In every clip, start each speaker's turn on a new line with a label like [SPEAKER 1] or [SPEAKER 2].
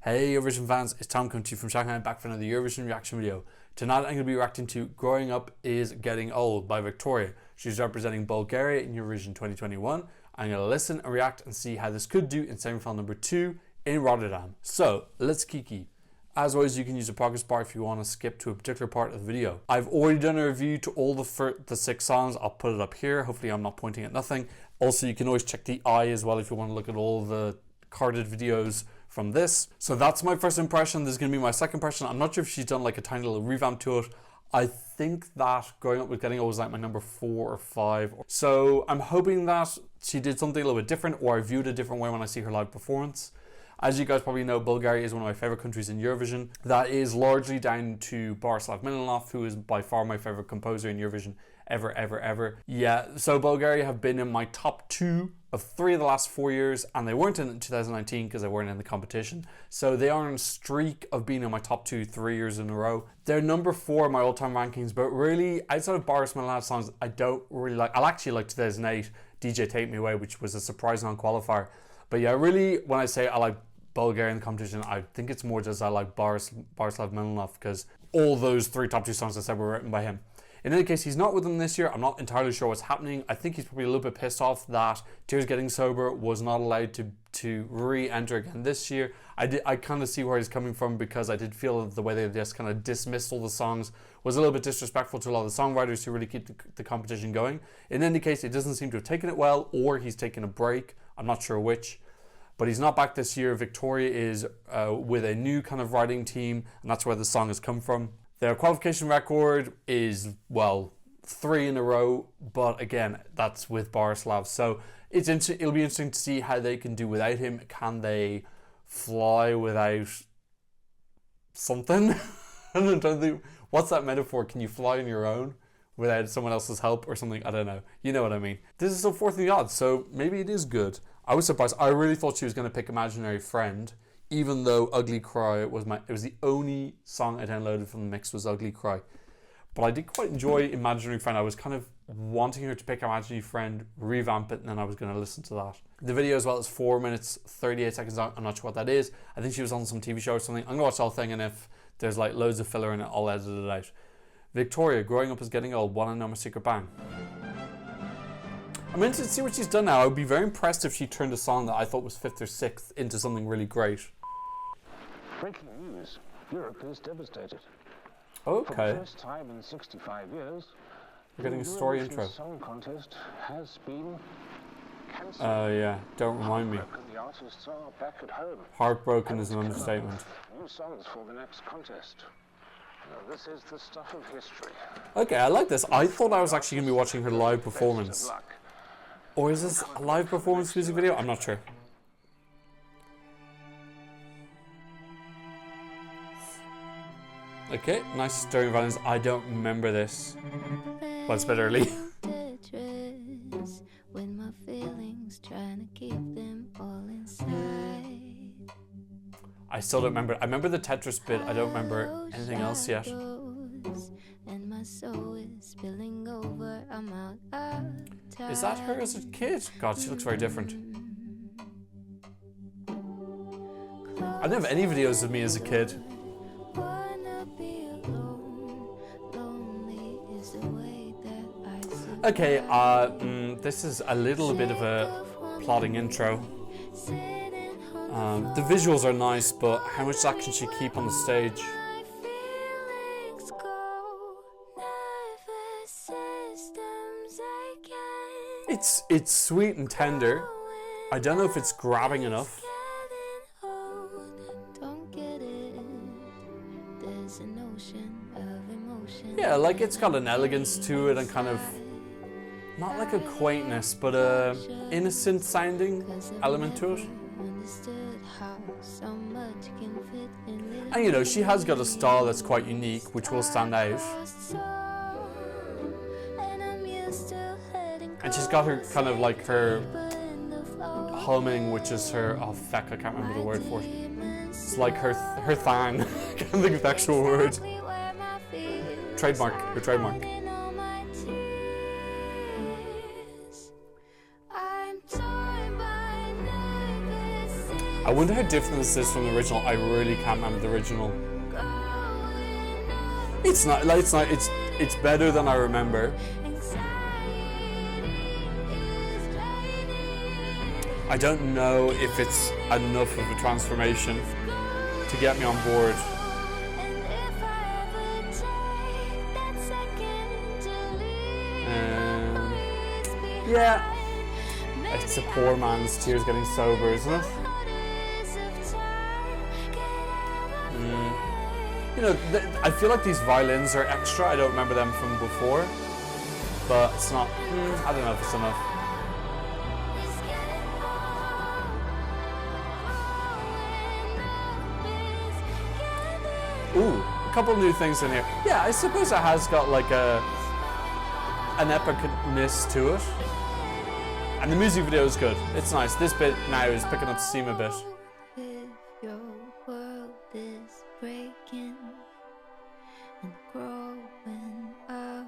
[SPEAKER 1] Hey Eurovision fans, it's Tom coming to you from Shanghai, back for another Eurovision reaction video. Tonight I'm going to be reacting to Growing Up is Getting Old by Victoria. She's representing Bulgaria in Eurovision 2021. I'm going to listen and react and see how this could do in semi-final number 2 in Rotterdam. So, let's kiki. As always, you can use a progress bar if you want to skip to a particular part of the video. I've already done a review to all the 6 songs. I'll put it up here. Hopefully I'm not pointing at nothing. Also, you can always check the eye as well if you want to look at all the carded videos from this. So that's my first impression. This is going to be my second impression. I'm not sure if she's done like a tiny little revamp to it. I think that Growing Up with Getting Old was like my number 4 or 5. So I'm hoping that she did something a little bit different, or I viewed a different way when I see her live performance. As you guys probably know, Bulgaria is one of my favorite countries in Eurovision. That is largely down to Borislav Milanov, who is by far my favorite composer in Eurovision ever. Yeah, so Bulgaria have been in my top 2 of 3 of the last 4 years, and they weren't in 2019 because they weren't in the competition. So they are on a streak of being in my top 2 3 years in a row. They're number 4 in my all-time rankings, but really, outside of Boris Milanov's songs, I don't really like. I'll actually like 2008, DJ Take Me Away, which was a surprise non-qualifier. But yeah, really, when I say I like Bulgaria in the competition, I think it's more just I like Borislav Milanov, because all those 3 top 2 songs I said were written by him. In any case, he's not with them this year. I'm not entirely sure what's happening. I think he's probably a little bit pissed off that Tears Getting Sober was not allowed to re-enter again this year. I kind of see where he's coming from, because I did feel that the way they just kind of dismissed all the songs was a little bit disrespectful to a lot of the songwriters who really keep the competition going. In any case, it doesn't seem to have taken it well, or he's taken a break. I'm not sure which. But he's not back this year. Victoria is with a new kind of writing team, and that's where the song has come from. Their qualification record is, well, 3 in a row, but again, that's with Borislav. So it'll be interesting to see how they can do without him. Can they fly without something? I don't think, what's that metaphor? Can you fly on your own without someone else's help or something? I don't know. You know what I mean. This is so 4th in the odds, so maybe it is good. I was surprised. I really thought she was going to pick Imaginary Friend, even though Ugly Cry was the only song I downloaded from the mix was Ugly Cry. But I did quite enjoy Imaginary Friend. I was kind of wanting her to pick Imaginary Friend, revamp it, and then I was going to listen to that. The video as well is 4 minutes 38 seconds long. I'm not sure what that is. I think she was on some TV show or something. I'm going to watch the whole thing, and if there's like loads of filler in it, I'll edit it out. Victoria, Growing Up is Getting Old, Wanna Know My Secret Bang. I'm interested to see what she's done now. I would be very impressed if she turned a song that I thought was 5th or 6th into something really great.
[SPEAKER 2] Breaking news. Europe is devastated.
[SPEAKER 1] Okay.
[SPEAKER 2] For the first time in 65 years,
[SPEAKER 1] we're getting a story
[SPEAKER 2] Eurovision
[SPEAKER 1] intro.
[SPEAKER 2] Song Contest has been cancelled.
[SPEAKER 1] Yeah, don't remind me.
[SPEAKER 2] The artists are back at home.
[SPEAKER 1] Heartbroken is an understatement.
[SPEAKER 2] New songs for the next contest. Now, this is the stuff of history.
[SPEAKER 1] Okay, I like this. I thought I was actually going to be watching her live performance. Or is this a live performance music video? I'm not sure. Okay, nice stirring violins. I don't remember this. Well, it's a bit early. I still don't remember. I remember the Tetris bit. I don't remember anything else yet. Is that her as a kid? God, she looks very different. I don't have any videos of me as a kid. Okay, this is a little bit of a plotting intro. The visuals are nice, but how much that can she keep on the stage? It's sweet and tender. I don't know if it's grabbing enough. Yeah, like it's got an elegance to it and kind of, not like a quaintness, but a innocent sounding element to it. And you know, she has got a style that's quite unique, which will stand out. And she's got her kind of like her humming, which is her, oh feck, I can't remember the word for it. It's like her thang. I can't think of the actual word. Trademark, her trademark. I wonder how different this is from the original. I really can't remember the original. It's not like it's better than I remember. I don't know if it's enough of a transformation to get me on board. Yeah, it's a poor man's Tears Getting Sober, isn't it? You know, I feel like these violins are extra. I don't remember them from before, but it's not. I don't know if it's enough. Ooh, a couple new things in here. Yeah, I suppose it has got like an epicness to it. And the music video is good. It's nice. This bit now is picking up steam a bit.
[SPEAKER 3] If your world is breaking and growing up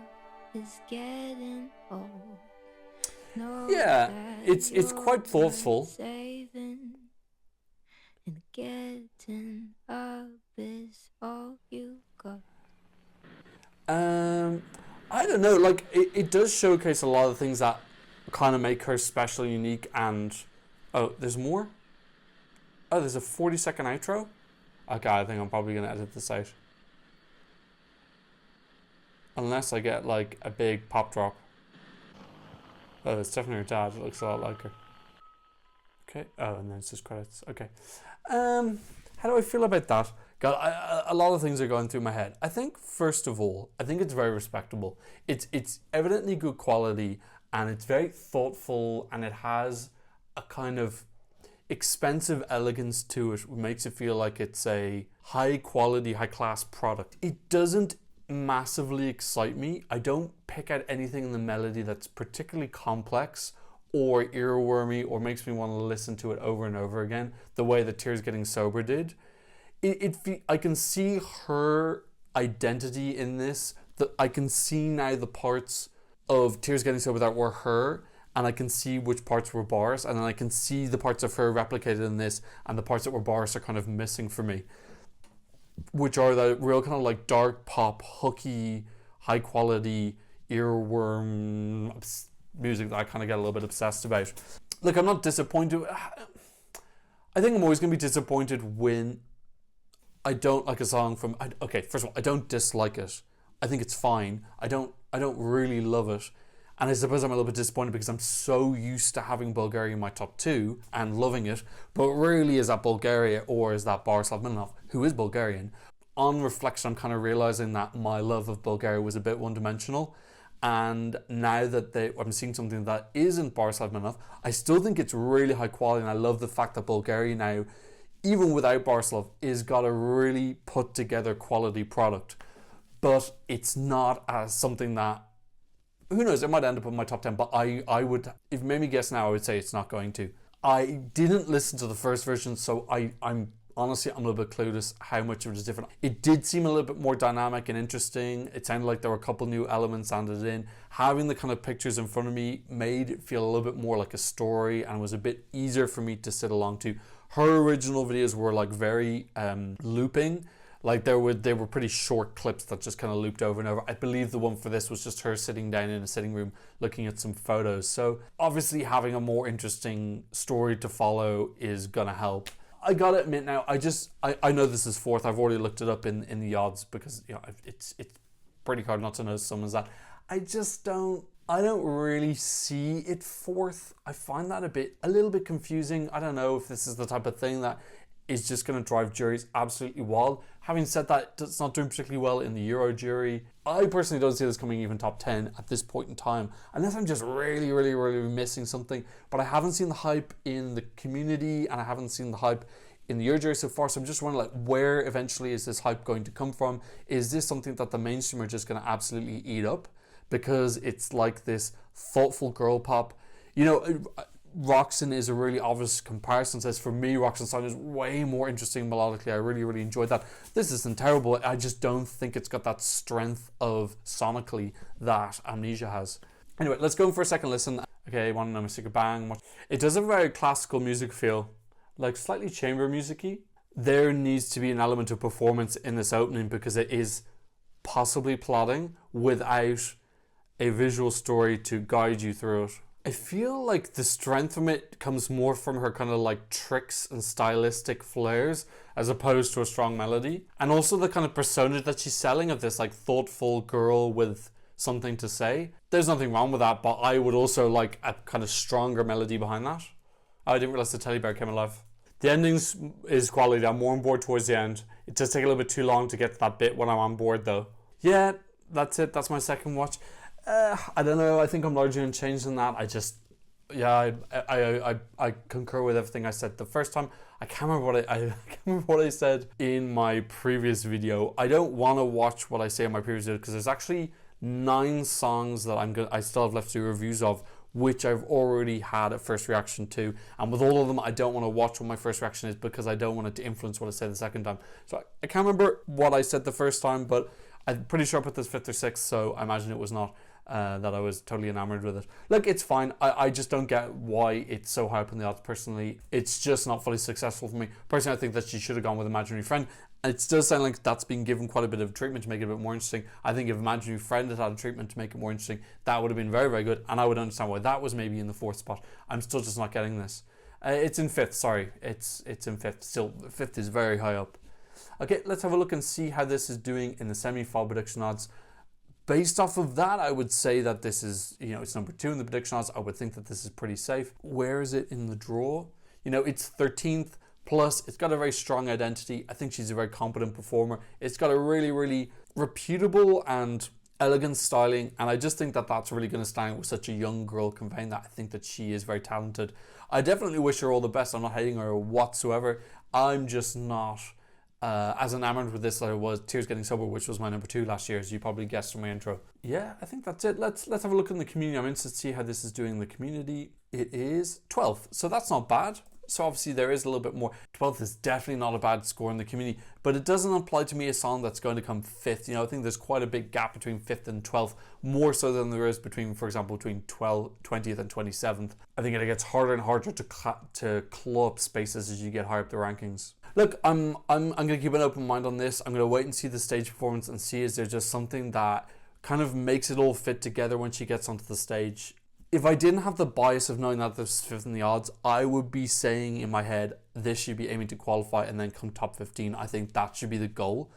[SPEAKER 3] is getting old.
[SPEAKER 1] Yeah, it's quite thoughtful.
[SPEAKER 3] Saving and getting up is all you got.
[SPEAKER 1] I don't know, like it does showcase a lot of things that kind of make her special, unique, and oh, there's more? Oh, there's a 40-second outro? Okay, I think I'm probably gonna edit this out. Unless I get like a big pop drop. Oh, it's definitely her dad. It looks a lot like her. Okay. Oh, and then it's just credits. Okay. How do I feel about that? God, a lot of things are going through my head. I think, first of all, I think it's very respectable. It's evidently good quality, and it's very thoughtful, and it has a kind of expensive elegance to it, which makes it feel like it's a high quality, high class product. It doesn't massively excite me. I don't pick out anything in the melody that's particularly complex or earwormy or makes me want to listen to it over and over again the way that Tears Getting Sober did. I can see her identity in this. I can see now the parts of Tears Getting Sober that were her, and I can see which parts were Boris, and then I can see the parts of her replicated in this, and the parts that were Boris are kind of missing for me, which are the real kind of like dark pop, hooky, high quality, earworm music that I kind of get a little bit obsessed about. Look, I'm not disappointed. I think I'm always going to be disappointed when I don't like a song from... Okay, first of all, I don't dislike it. I think it's fine. I don't really love it. And I suppose I'm a little bit disappointed because I'm so used to having Bulgaria in my top 2 and loving it. But really, is that Bulgaria or is that Borislav Milanov, who is Bulgarian? On reflection, I'm kind of realizing that my love of Bulgaria was a bit one-dimensional. And now that I'm seeing something that isn't Borislav Milanov, I still think it's really high quality. And I love the fact that Bulgaria now, even without Borislav, is got a really put together quality product. But it's not as something that, who knows, it might end up in my top 10, but I would, if you made me guess now, I would say it's not going to. I didn't listen to the first version, so I'm honestly, I'm a little bit clueless how much of it is different. It did seem a little bit more dynamic and interesting. It sounded like there were a couple new elements added in. Having the kind of pictures in front of me made it feel a little bit more like a story, and was a bit easier for me to sit along to. Her original videos were like very looping. Like they were pretty short clips that just kind of looped over and over. I believe the one for this was just her sitting down in a sitting room looking at some photos. So obviously having a more interesting story to follow is gonna help. I gotta admit now, I know this is fourth. I've already looked it up in the odds because it's pretty hard not to know someone's that. I don't really see it fourth. I find that a little bit confusing. I don't know if this is the type of thing that is just going to drive juries absolutely wild. Having said that, it's not doing particularly well in the Euro jury. I personally don't see this coming even top 10 at this point in time, unless I'm just really, really, really missing something. But I haven't seen the hype in the community, and I haven't seen the hype in the Euro jury so far, so I'm just wondering, like, where eventually is this hype going to come from? Is this something that the mainstream are just going to absolutely eat up? Because it's like this thoughtful girl pop. Roxanne is a really obvious comparison. Says for me, Roxanne's song is way more interesting melodically. I really, really enjoyed that. This isn't terrible. I just don't think it's got that strength of sonically that Amnesia has. Anyway, let's go for a second listen. Okay, Want to Know My Secret Bang. It does have a very classical music feel. like slightly chamber music-y. There needs to be an element of performance in this opening because it is possibly plotting without a visual story to guide you through it. I feel like the strength from it comes more from her kind of like tricks and stylistic flares as opposed to a strong melody. And also the kind of persona that she's selling of this like thoughtful girl with something to say. There's nothing wrong with that, but I would also like a kind of stronger melody behind that. Oh, I didn't realize the teddy bear came alive. The endings is quality. I'm more on board towards the end. It does take a little bit too long to get to that bit when I'm on board though. Yeah, that's it. That's my second watch. I don't know. I think I'm largely unchanged in that. I concur with everything I said the first time. I can't remember what I said in my previous video. I don't want to watch what I say in my previous video because there's actually 9 songs that I still have left to do reviews of, which I've already had a first reaction to, and with all of them I don't want to watch what my first reaction is because I don't want it to influence what I say the second time. So I can't remember what I said the first time, but I'm pretty sure I put this 5th or 6th, so I imagine it was not that I was totally enamored with it. Look, it's fine. I just don't get why it's so high up in the odds personally. It's just not fully successful for me. Personally, I think that she should have gone with Imaginary Friend. It does sound like that's been given quite a bit of treatment to make it a bit more interesting. I think if Imaginary Friend had had a treatment to make it more interesting, that would have been very, very good, and I would understand why that was maybe in the 4th spot. I'm still just not getting this. It's in 5th, sorry. It's in 5th. Still, 5th is very high up. Okay, let's have a look and see how this is doing in the semi-final prediction odds. Based off of that, I would say that this is, it's number 2 in the prediction odds. I would think that this is pretty safe. Where is it in the draw? It's 13th, plus it's got a very strong identity. I think she's a very competent performer. It's got a really, really reputable and elegant styling, and I just think that that's really going to stand with such a young girl conveying that. I think that she is very talented. I definitely wish her all the best. I'm not hating her whatsoever. I'm just not as enamored with this as I was Tears Getting Sober, which was my number 2 last year, as you probably guessed from my intro. Yeah, I think that's it. Let's have a look in the community. I'm interested to see how this is doing in the community. It is 12th, so that's not bad. So obviously there is a little bit more. 12th is definitely not a bad score in the community, but it doesn't apply to me a song that's going to come 5th. I think there's quite a big gap between 5th and 12th, more so than there is between, for example, between 20th and 27th. I think it gets harder and harder to claw up spaces as you get higher up the rankings. Look, I'm going to keep an open mind on this. I'm going to wait and see the stage performance and see is there just something that kind of makes it all fit together when she gets onto the stage. If I didn't have the bias of knowing that this is 5th in the odds, I would be saying in my head, this should be aiming to qualify and then come top 15. I think that should be the goal.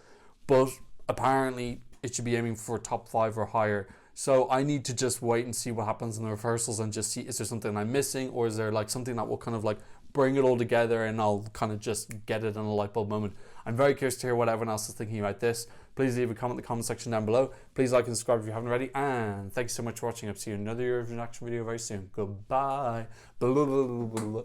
[SPEAKER 1] But apparently it should be aiming for top 5 or higher. So I need to just wait and see what happens in the rehearsals and just see, is there something I'm missing, or is there like something that will kind of like bring it all together and I'll kind of just get it in a light bulb moment. I'm very curious to hear what everyone else is thinking about this. Please leave a comment in the comment section down below. Please like and subscribe if you haven't already. And thank you so much for watching. I'll see you in another Eurovision reaction video very soon. Goodbye.